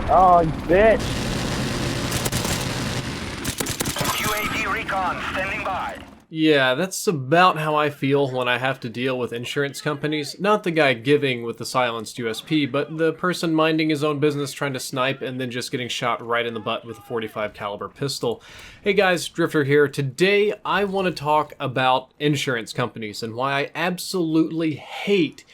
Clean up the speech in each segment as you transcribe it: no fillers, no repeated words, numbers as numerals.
Oh, you bitch. UAV recon standing by. Yeah, that's about how I feel when I have to deal with insurance companies. Not the guy giving with the silenced USP, but the person minding his own business trying to snipe and then just getting shot right in the butt with a 45 caliber pistol. Hey guys, Drifter here. Today I want to talk about insurance companies and why I absolutely hate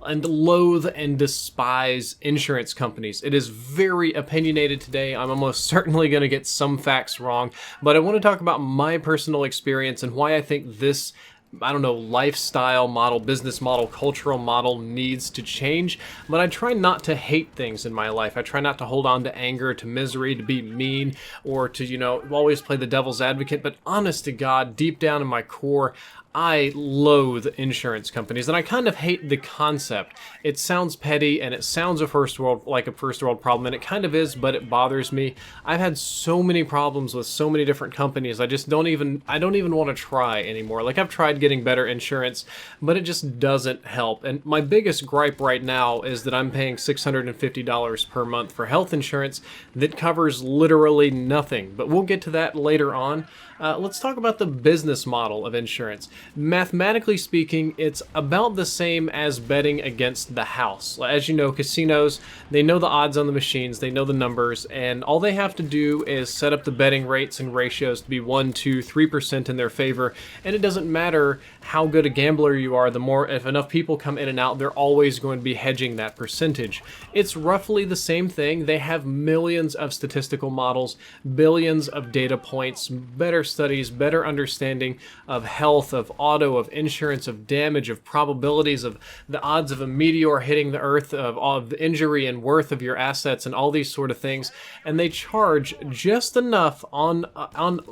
and loathe and despise insurance companies. It is very opinionated today. I'm almost certainly going to get some facts wrong, but I want to talk about my personal experience and why I think this, I don't know, lifestyle model, business model, cultural model needs to change. But I try not to hate things in my life. I try not to hold on to anger, to misery, to be mean, or to, always play the devil's advocate. But honest to God, deep down in my core, I loathe insurance companies, and I kind of hate the concept. It sounds petty, and it sounds a first world problem, and it kind of is, but it bothers me. I've had so many problems with so many different companies. I don't even want to try anymore. Like, I've tried getting better insurance, but it just doesn't help. And my biggest gripe right now is that I'm paying $650 per month for health insurance that covers literally nothing. But we'll get to that later on. Let's talk about the business model of insurance. Mathematically speaking, it's about the same as betting against the house. As you know, casinos, they know the odds on the machines, they know the numbers, and all they have to do is set up the betting rates and ratios to be 1, 2, 3% in their favor, and it doesn't matter how good a gambler you are, if enough people come in and out, they're always going to be hedging that percentage. It's roughly the same thing. They have millions of statistical models, billions of data points, better studies, better understanding of health, of auto, of insurance, of damage, of probabilities, of the odds of a meteor hitting the earth, of the injury and worth of your assets, and all these sort of things. And they charge just enough on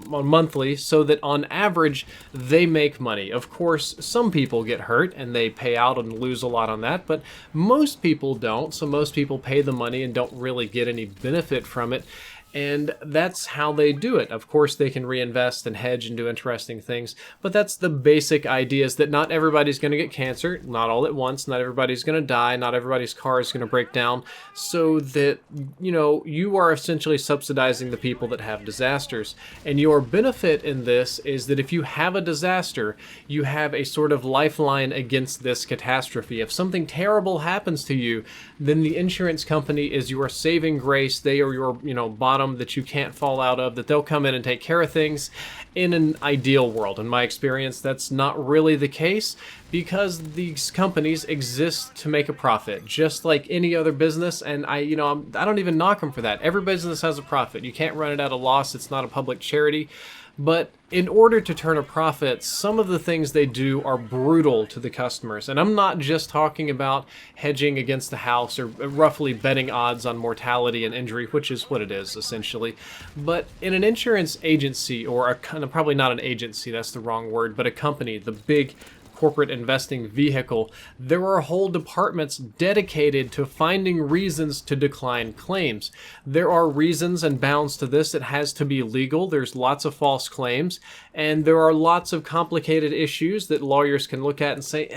monthly so that on average they make money. Of course, some people get hurt and they pay out and lose a lot on that, but most people don't. So most people pay the money and don't really get any benefit from it. And that's how they do it. Of course, they can reinvest and hedge and do interesting things, but that's the basic idea, is that not everybody's going to get cancer, not all at once, not everybody's going to die, not everybody's car is going to break down, so that, you are essentially subsidizing the people that have disasters. And your benefit in this is that if you have a disaster, you have a sort of lifeline against this catastrophe. If something terrible happens to you, then the insurance company is your saving grace. They are your, bottom that you can't fall out of, that they'll come in and take care of things. In an ideal world, in my experience, that's not really the case, because these companies exist to make a profit, just like any other business. And I don't even knock them for that. Every business has a profit. You can't run it at a loss. It's not a public charity. But in order to turn a profit, some of the things they do are brutal to the customers. And I'm not just talking about hedging against the house or roughly betting odds on mortality and injury, which is what it is essentially. But in an insurance agency, or probably not an agency, that's the wrong word, but a company, the big corporate investing vehicle, there are whole departments dedicated to finding reasons to decline claims. There are reasons and bounds to this. It has to be legal. There's lots of false claims, and there are lots of complicated issues that lawyers can look at and say,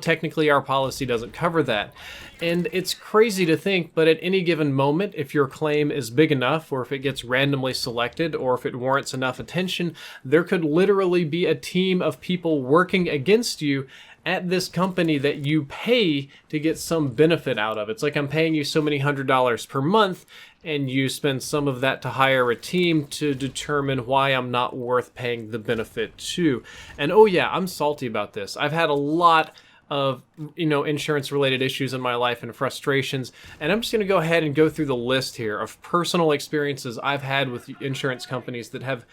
technically our policy doesn't cover that. And it's crazy to think, but at any given moment, if your claim is big enough, or if it gets randomly selected, or if it warrants enough attention, there could literally be a team of people working against you at this company that you pay to get some benefit out of. It's like I'm paying you so many $100 per month, and you spend some of that to hire a team to determine why I'm not worth paying the benefit to. And oh yeah, I'm salty about this. I've had a lot of insurance related issues in my life and frustrations, and I'm just going to go ahead and go through the list here of personal experiences I've had with insurance companies that have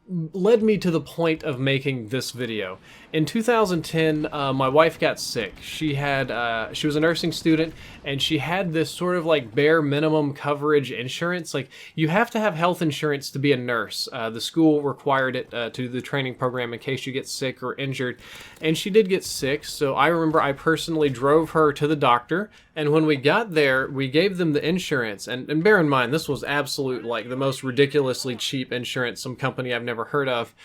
led me to the point of making this video. In 2010, my wife got sick. She was a nursing student, and she had this sort of like bare minimum coverage insurance. Like, you have to have health insurance to be a nurse. The school required it to the training program in case you get sick or injured. And she did get sick, so I remember I personally drove her to the doctor, and when we got there, we gave them the insurance. And bear in mind, this was absolute, like, the most ridiculously cheap insurance, some company I've never heard of.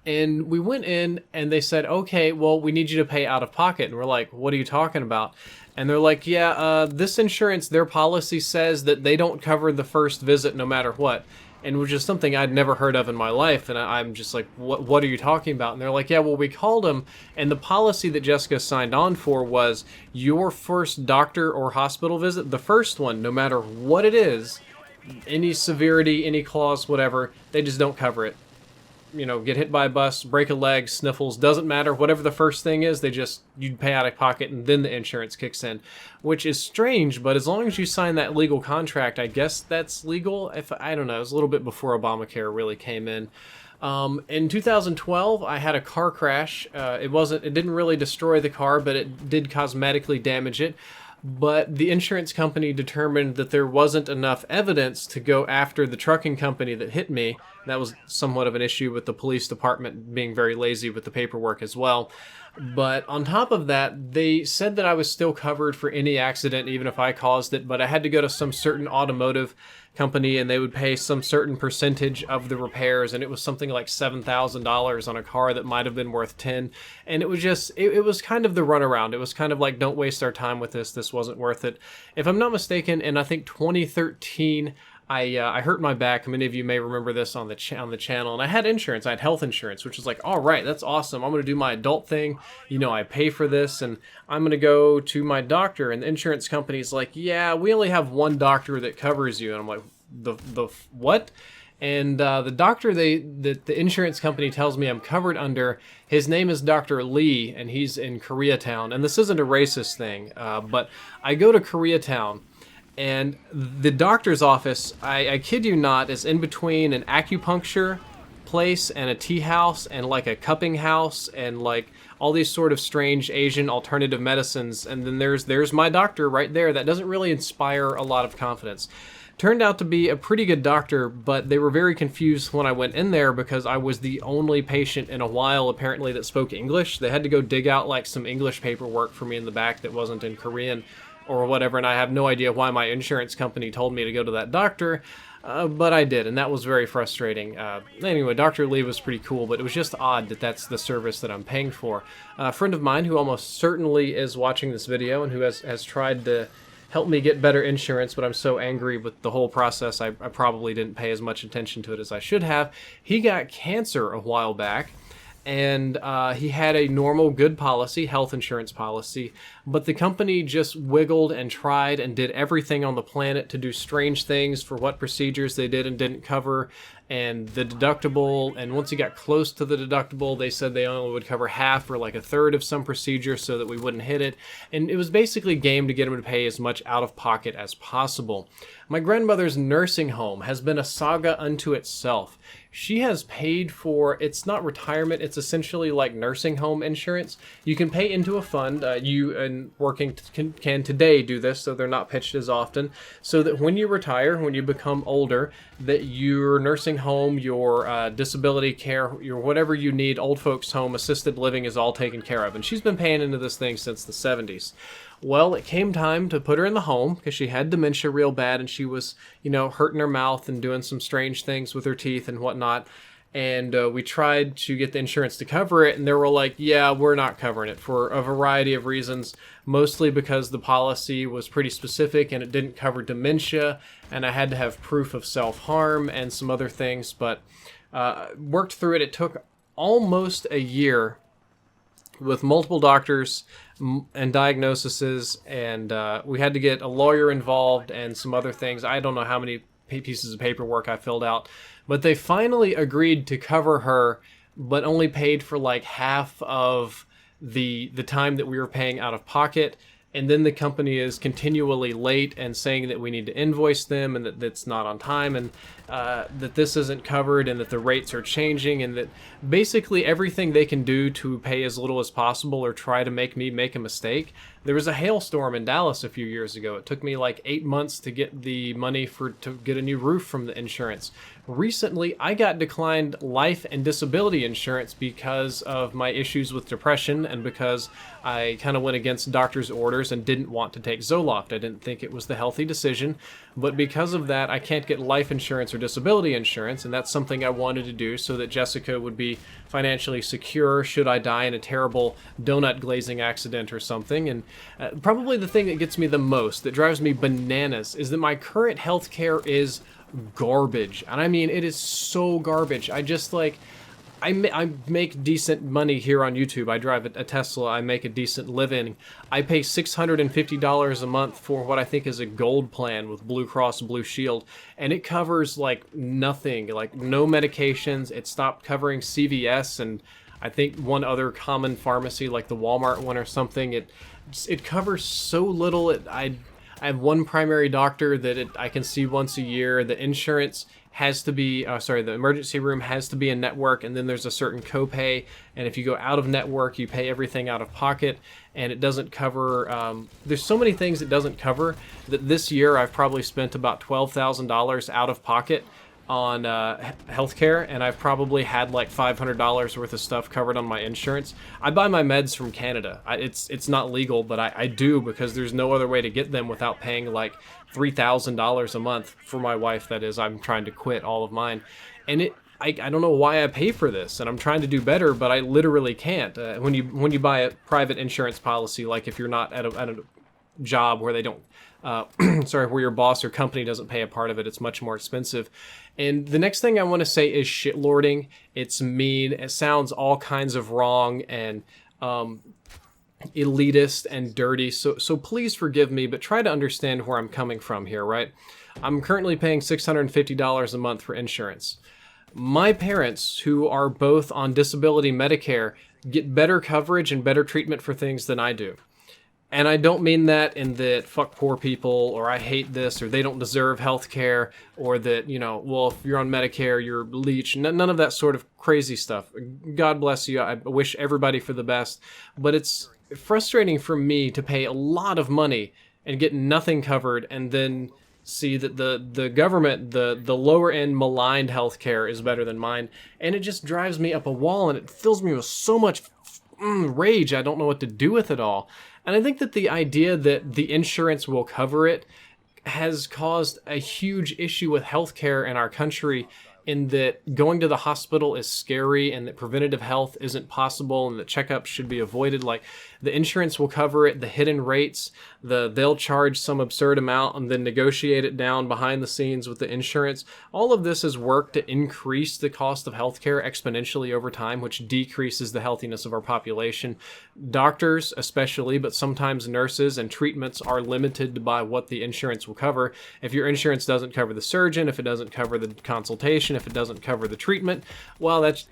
And we went in and they said, okay, well, we need you to pay out of pocket. And we're like, what are you talking about? And they're like, yeah, this insurance, their policy says that they don't cover the first visit no matter what. And which is something I'd never heard of in my life. And I'm just like, what are you talking about? And they're like, yeah, well, we called them. And the policy that Jessica signed on for was your first doctor or hospital visit, the first one, no matter what it is, any severity, any clause, whatever, they just don't cover it. You know, get hit by a bus, break a leg, sniffles, doesn't matter. Whatever the first thing is, you'd pay out of pocket and then the insurance kicks in, which is strange, but as long as you sign that legal contract, I guess that's legal. I don't know, it was a little bit before Obamacare really came in. In 2012, I had a car crash. It didn't really destroy the car, but it did cosmetically damage it. But the insurance company determined that there wasn't enough evidence to go after the trucking company that hit me. That was somewhat of an issue with the police department being very lazy with the paperwork as well. But on top of that, they said that I was still covered for any accident, even if I caused it, but I had to go to some certain automotive company and they would pay some certain percentage of the repairs, and it was something like $7,000 on a car that might have been worth 10. And it was just, it was kind of the runaround. It was kind of like, don't waste our time with this wasn't worth it. If I'm not mistaken, in I think 2013, I hurt my back. Many of you may remember this on the channel, and I had insurance. I had health insurance, which was like, all right, that's awesome. I'm going to do my adult thing. You know, I pay for this, and I'm going to go to my doctor. And the insurance company's like, yeah, we only have one doctor that covers you. And I'm like, the what? And the doctor the insurance company tells me I'm covered under, his name is Dr. Lee, and he's in Koreatown. And this isn't a racist thing, but I go to Koreatown. And the doctor's office, I kid you not, is in between an acupuncture place and a tea house and like a cupping house and like all these sort of strange Asian alternative medicines. And then there's my doctor right there. That doesn't really inspire a lot of confidence. Turned out to be a pretty good doctor, but they were very confused when I went in there because I was the only patient in a while apparently that spoke English. They had to go dig out like some English paperwork for me in the back that wasn't in Korean or whatever, and I have no idea why my insurance company told me to go to that doctor, but I did, and that was very frustrating. Anyway, Dr. Lee was pretty cool, but it was just odd that that's the service that I'm paying for. A friend of mine who almost certainly is watching this video and who has tried to help me get better insurance, but I'm so angry with the whole process, I probably didn't pay as much attention to it as I should have. He got cancer a while back, and he had a normal good policy, health insurance policy, but the company just wiggled and tried and did everything on the planet to do strange things for what procedures they did and didn't cover, and the deductible, and once he got close to the deductible, they said they only would cover half or like a third of some procedures so that we wouldn't hit it, and it was basically a game to get him to pay as much out of pocket as possible. My grandmother's nursing home has been a saga unto itself. She has paid for, it's not retirement, it's essentially like nursing home insurance. You can pay into a fund. You and working can today do this, so they're not pitched as often, so that when you retire, when you become older, that your nursing home, your disability care, your whatever you need, old folks home, assisted living is all taken care of. And she's been paying into this thing since the 70s. Well, it came time to put her in the home because she had dementia real bad and she was, you know, hurting her mouth and doing some strange things with her teeth and whatnot. And we tried to get the insurance to cover it, and they were like, yeah, we're not covering it for a variety of reasons, mostly because the policy was pretty specific and it didn't cover dementia, and I had to have proof of self-harm and some other things, but worked through it. It took almost a year with multiple doctors and diagnoses, and we had to get a lawyer involved and some other things. I don't know how many pieces of paperwork I filled out, but they finally agreed to cover her, but only paid for like half of the time that we were paying out of pocket. And then the company is continually late and saying that we need to invoice them and that that's not on time, and that this isn't covered, and that the rates are changing, and that basically everything they can do to pay as little as possible or try to make me make a mistake. There was a hailstorm in Dallas a few years ago. It took me like 8 months to get the money to get a new roof from the insurance. recently I got declined life and disability insurance because of my issues with depression and because I kind of went against doctor's orders and didn't want to take Zoloft. I didn't think it was the healthy decision, but because of that, I can't get life insurance or disability insurance, and that's something I wanted to do so that Jessica would be financially secure should I die in a terrible donut glazing accident or something. And probably the thing that gets me the most, that drives me bananas, is that my current health care is garbage. And I mean, it is so garbage. I just like, I make decent money here on YouTube. I drive a Tesla. I make a decent living. I pay $650 a month for what I think is a gold plan with Blue Cross Blue Shield, and it covers like nothing, like no medications. It stopped covering CVS and I think one other common pharmacy like the Walmart one or something. It covers so little. I have one primary doctor that I can see once a year. The insurance has to be, the emergency room has to be in network, and then there's a certain copay, and if you go out of network, you pay everything out of pocket, and it doesn't cover, there's so many things it doesn't cover that this year I've probably spent about $12,000 out of pocket on healthcare, and I've probably had like $500 worth of stuff covered on my insurance. I buy my meds from Canada. It's not legal, but I do because there's no other way to get them without paying like $3,000 a month for my wife. That is, I'm trying to quit all of mine, and I don't know why I pay for this, and I'm trying to do better, but I literally can't. When you buy a private insurance policy, like if you're not at a job where they don't where your boss or company doesn't pay a part of it, it's much more expensive. And the next thing I want to say is shitlording. It's mean. It sounds all kinds of wrong and elitist and dirty. So please forgive me, but try to understand where I'm coming from here, right? I'm currently paying $650 a month for insurance. My parents, who are both on disability Medicare, get better coverage and better treatment for things than I do. And I don't mean that in that fuck poor people, or I hate this, or they don't deserve health care, or that, well, if you're on Medicare, you're leech. None of that sort of crazy stuff. God bless you. I wish everybody for the best. But it's frustrating for me to pay a lot of money and get nothing covered, and then see that the government, the lower end maligned healthcare is better than mine. And it just drives me up a wall, and it fills me with so much rage. I don't know what to do with it all. And I think that the idea that the insurance will cover it has caused a huge issue with healthcare in our country, in that going to the hospital is scary and that preventative health isn't possible and that checkups should be avoided. Like, the insurance will cover it, the hidden rates, they'll charge some absurd amount and then negotiate it down behind the scenes with the insurance. All of this is work to increase the cost of healthcare exponentially over time, which decreases the healthiness of our population. Doctors especially, but sometimes nurses and treatments are limited by what the insurance will cover. If your insurance doesn't cover the surgeon, if it doesn't cover the consultation, if it doesn't cover the treatment, well, that's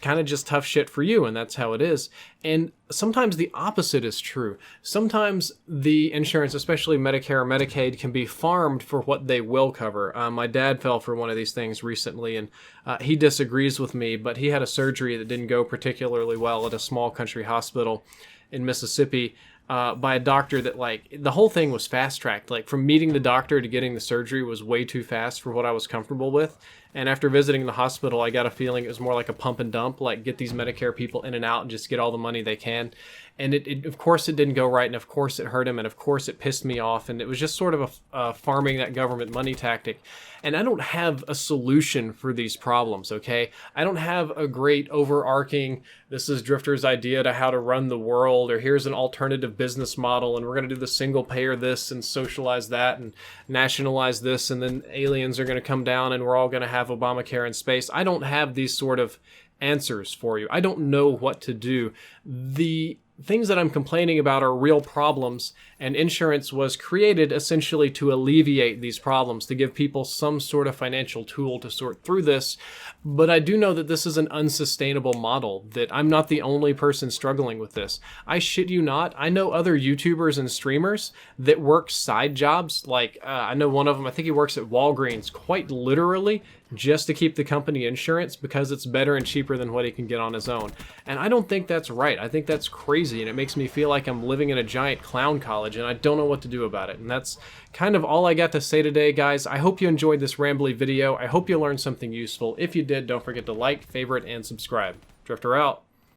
kind of just tough shit for you, and that's how it is. And sometimes the opposite is true. Sometimes the insurance, especially Medicare or Medicaid, can be farmed for what they will cover. My dad fell for one of these things recently, and he disagrees with me, but he had a surgery that didn't go particularly well at a small country hospital in Mississippi, by a doctor that, like, the whole thing was fast-tracked. Like, from meeting the doctor to getting the surgery was way too fast for what I was comfortable with. And after visiting the hospital, I got a feeling it was more like a pump and dump, like get these Medicare people in and out and just get all the money they can. And it of course it didn't go right, and of course it hurt him, and of course it pissed me off, and it was just sort of a farming that government money tactic. And I don't have a solution for these problems, okay? I don't have a great overarching, this is Drifter's idea to how to run the world, or here's an alternative business model, and we're going to do the single payer this and socialize that and nationalize this, and then aliens are going to come down and we're all going to have Obamacare in space. I don't have these sort of answers for you. I don't know what to do. The things that I'm complaining about are real problems, and insurance was created essentially to alleviate these problems, to give people some sort of financial tool to sort through this. But I do know that this is an unsustainable model, that I'm not the only person struggling with this. I shit you not, I know other YouTubers and streamers that work side jobs. Like, I know one of them, I think he works at Walgreens, quite literally, just to keep the company insurance because it's better and cheaper than what he can get on his own. And I don't think that's right. I think that's crazy crazy, and it makes me feel like I'm living in a giant clown college, and I don't know what to do about it. And that's kind of all I got to say today, guys. I hope you enjoyed this rambly video. I hope you learned something useful. If you did, don't forget to like, favorite, and subscribe. Drifter out.